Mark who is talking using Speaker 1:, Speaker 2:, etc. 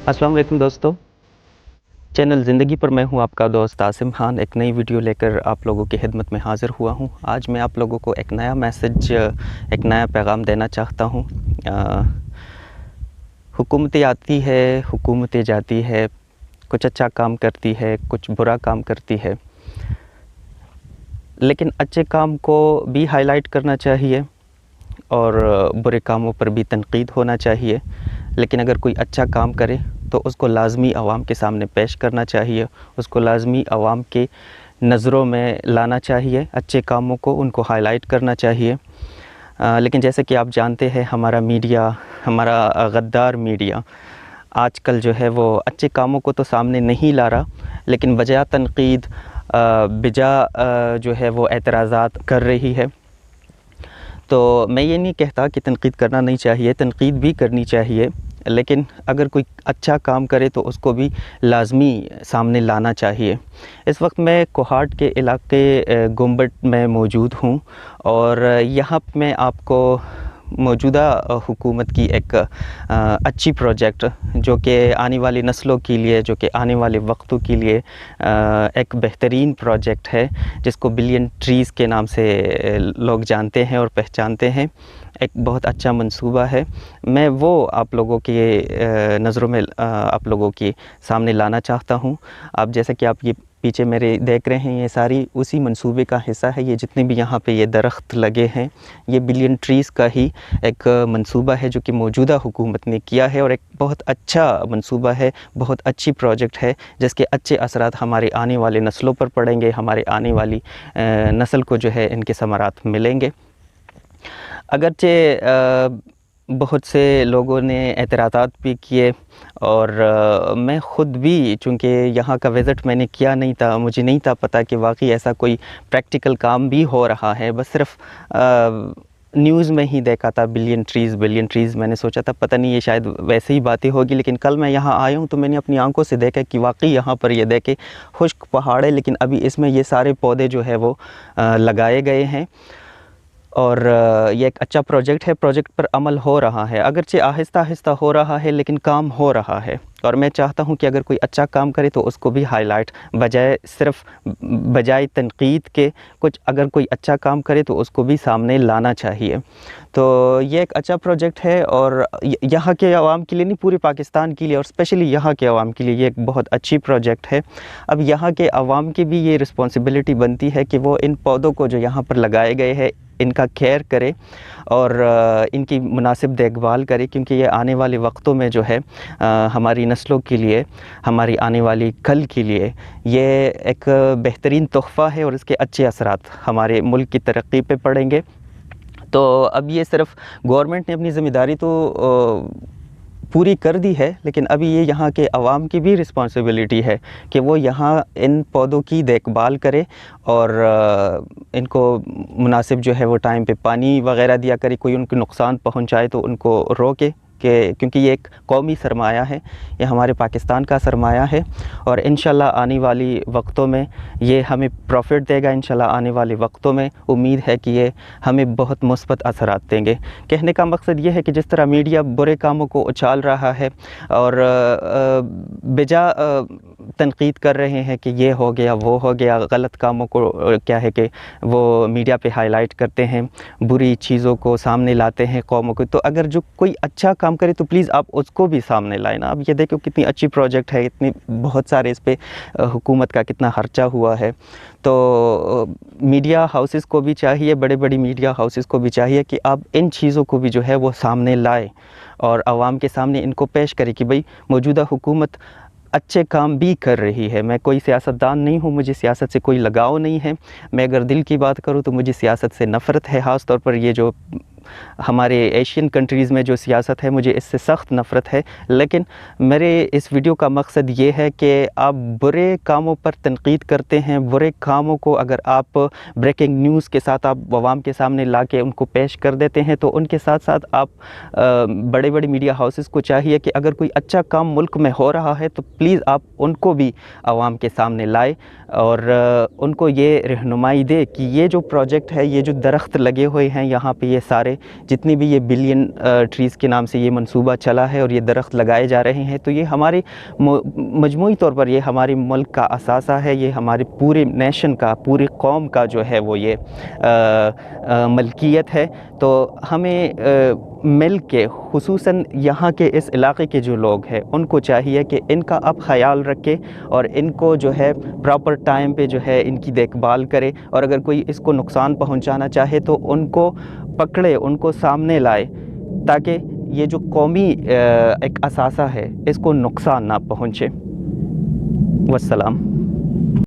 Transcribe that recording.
Speaker 1: अस्सलाम वालेकुम दोस्तों। चैनल ज़िंदगी पर मैं हूं आपका दोस्त आसिम खान। एक नई वीडियो लेकर आप लोगों की खिदमत में हाज़िर हुआ हूं। आज मैं आप लोगों को एक नया मैसेज, एक नया पैगाम देना चाहता हूं। हुकूमतें आती है, हुकूमतें जाती है, कुछ अच्छा काम करती है, कुछ बुरा काम करती है, लेकिन अच्छे काम को भी हाईलाइट करना चाहिए और बुरे कामों पर भी तनकीद होना चाहिए। लेकिन अगर कोई अच्छा काम करे तो उसको लाज़मी आवाम के सामने पेश करना चाहिए, उसको लाज़मी आवाम के नज़रों में लाना चाहिए, अच्छे कामों को उनको हाईलाइट करना चाहिए। लेकिन जैसे कि आप जानते हैं, हमारा मीडिया, हमारा गद्दार मीडिया आजकल जो है वो अच्छे कामों को तो सामने नहीं ला रहा, लेकिन बजा तनकीद, बिजा जो है वो एतराज़ात कर रही है। तो मैं ये नहीं कहता कि तनकीद करना नहीं चाहिए, तनकीद भी करनी चाहिए, लेकिन अगर कोई अच्छा काम करे तो उसको भी लाज़मी सामने लाना चाहिए। इस वक्त मैं कोहाट के इलाके गुम्बट में मौजूद हूँ और यहाँ मैं आपको मौजूदा हुकूमत की एक अच्छी प्रोजेक्ट जो कि आने वाली नस्लों के लिए, जो कि आने वाले वक्तों के लिए एक बेहतरीन प्रोजेक्ट है, जिसको बिलियन ट्रीज़ के नाम से लोग जानते हैं और पहचानते हैं। एक बहुत अच्छा मंसूबा है, मैं वो आप लोगों के नज़रों में आप लोगों के सामने लाना चाहता हूँ। आप जैसे कि आप ये पीछे मेरे देख रहे हैं, ये सारी उसी मंसूबे का हिस्सा है। ये जितने भी यहाँ पे ये दरख्त लगे हैं, ये बिलियन ट्रीज़ का ही एक मंसूबा है जो कि मौजूदा हुकूमत ने किया है और एक बहुत अच्छा मंसूबा है, बहुत अच्छी प्रोजेक्ट है, जिसके अच्छे असरात हमारे आने वाले नस्लों पर पड़ेंगे, हमारे आने वाली नस्ल को जो है इनके समरात मिलेंगे। अगरचे बहुत से लोगों ने एतराज़ात भी किए और मैं ख़ुद भी, चूँकि यहाँ का विज़िट मैंने किया नहीं था, मुझे नहीं था पता कि वाकई ऐसा कोई प्रैक्टिकल काम भी हो रहा है। बस सिर्फ़ न्यूज़ में ही देखा था बिलियन ट्रीज़। मैंने सोचा था पता नहीं ये शायद वैसे ही बातें होगी, लेकिन कल मैं यहाँ आया हूँ तो मैंने अपनी आंखों से देखा कि वाकई यहाँ पर ये देखे खुश्क पहाड़ है, लेकिन अभी इसमें ये सारे पौधे जो है वो लगाए गए हैं और ये एक अच्छा प्रोजेक्ट है। प्रोजेक्ट पर अमल हो रहा है, अगरचे आहिस्ता आहिस्ता हो रहा है, लेकिन काम हो रहा है। और मैं चाहता हूँ कि अगर कोई अच्छा काम करे तो उसको भी हाईलाइट, बजाय तनकीद के, कुछ अगर कोई अच्छा काम करे तो उसको भी सामने लाना चाहिए। तो ये एक अच्छा प्रोजेक्ट है और यहाँ के आवाम के लिए नहीं, पूरे पाकिस्तान के लिए और स्पेशली यहाँ के आवाम के लिए ये एक बहुत अच्छी प्रोजेक्ट है। अब यहाँ के आवाम की भी ये रिस्पॉन्सिबिलिटी बनती है कि वो इन पौधों को जो यहाँ पर लगाए गए हैं इनका केयर करे और इनकी मुनासिब देखभाल करे, क्योंकि ये आने वाले वक्तों में जो है हमारी नस्लों के लिए, हमारी आने वाली कल के लिए ये एक बेहतरीन तोहफ़ा है और इसके अच्छे असरात हमारे मुल्क की तरक्की पे पड़ेंगे। तो अब ये सिर्फ़ गवर्नमेंट ने अपनी ज़िम्मेदारी तो पूरी कर दी है, लेकिन अभी ये यहाँ के अवाम की भी रिस्पॉन्सिबिलिटी है कि वो यहाँ इन पौधों की देखभाल करे और इनको मुनासिब जो है वो टाइम पे पानी वग़ैरह दिया करे, कोई उनको नुकसान पहुँचाए तो उनको रोके, क्योंकि ये एक कौमी सरमाया है, ये हमारे पाकिस्तान का सरमाया है और इंशाल्लाह आने वाली वक्तों में ये हमें प्रॉफिट देगा। इंशाल्लाह आने वाले वक्तों में उम्मीद है कि ये हमें बहुत मुस्बत असरात देंगे। कहने का मकसद ये है कि जिस तरह मीडिया बुरे कामों को उछाल रहा है और बेजा तनकीद कर रहे हैं कि ये हो गया, वो हो गया, गलत कामों को क्या है कि वो मीडिया पे हाईलाइट करते हैं, बुरी चीज़ों को सामने लाते हैं कौमों को, तो अगर जो कोई अच्छा काम करे तो प्लीज़ आप उसको भी सामने लाएं ना। अब ये देखो कितनी अच्छी प्रोजेक्ट है, इतनी बहुत सारे इस पे हुकूमत का कितना खर्चा हुआ है। तो मीडिया हाउसेस को भी चाहिए, बड़े बड़ी मीडिया हाउसेस को भी चाहिए कि आप इन चीज़ों को भी जो है वो सामने लाएं और आवाम के सामने इनको पेश करें कि भाई मौजूदा हुकूमत अच्छे काम भी कर रही है। मैं कोई सियासतदान नहीं हूँ, मुझे सियासत से कोई लगाव नहीं है। मैं अगर दिल की बात करूँ तो मुझे सियासत से नफ़रत है, ख़ास तौर पर ये जो हमारे एशियन कंट्रीज़ में जो सियासत है, मुझे इससे सख्त नफ़रत है। लेकिन मेरे इस वीडियो का मकसद ये है कि आप बुरे कामों पर तनकीद करते हैं, बुरे कामों को अगर आप ब्रेकिंग न्यूज़ के साथ आप आवाम के सामने ला के उनको पेश कर देते हैं, तो उनके साथ साथ आप बड़े बड़े मीडिया हाउसेस को चाहिए कि अगर कोई अच्छा काम मुल्क में हो रहा है तो प्लीज़ आप उनको भी आवाम के सामने लाए और उनको ये रहनुमाई दे कि ये जो प्रोजेक्ट है, ये जो दरख्त लगे हुए हैं यहाँ पे, ये सारे ہے، جتنی بھی یہ بلین ٹریز کے نام سے یہ منصوبہ چلا ہے اور یہ درخت لگائے جا رہے ہیں، تو یہ ہمارے مجموعی طور پر یہ ہمارے ملک کا اثاثہ ہے، یہ ہمارے پورے نیشن کا، پوری قوم کا جو ہے وہ یہ ملکیت ہے۔ تو ہمیں مل کے، خصوصاً یہاں کے اس علاقے کے جو لوگ ہیں ان کو چاہیے کہ ان کا اب خیال رکھے اور ان کو جو ہے پراپر ٹائم پہ جو ہے ان کی دیکھ بھال کرے، اور اگر کوئی اس کو نقصان پہنچانا چاہے تو ان کو پکڑے، ان کو سامنے لائے، تاکہ یہ جو قومی ایک اثاثہ ہے اس کو نقصان نہ پہنچے۔ والسلام۔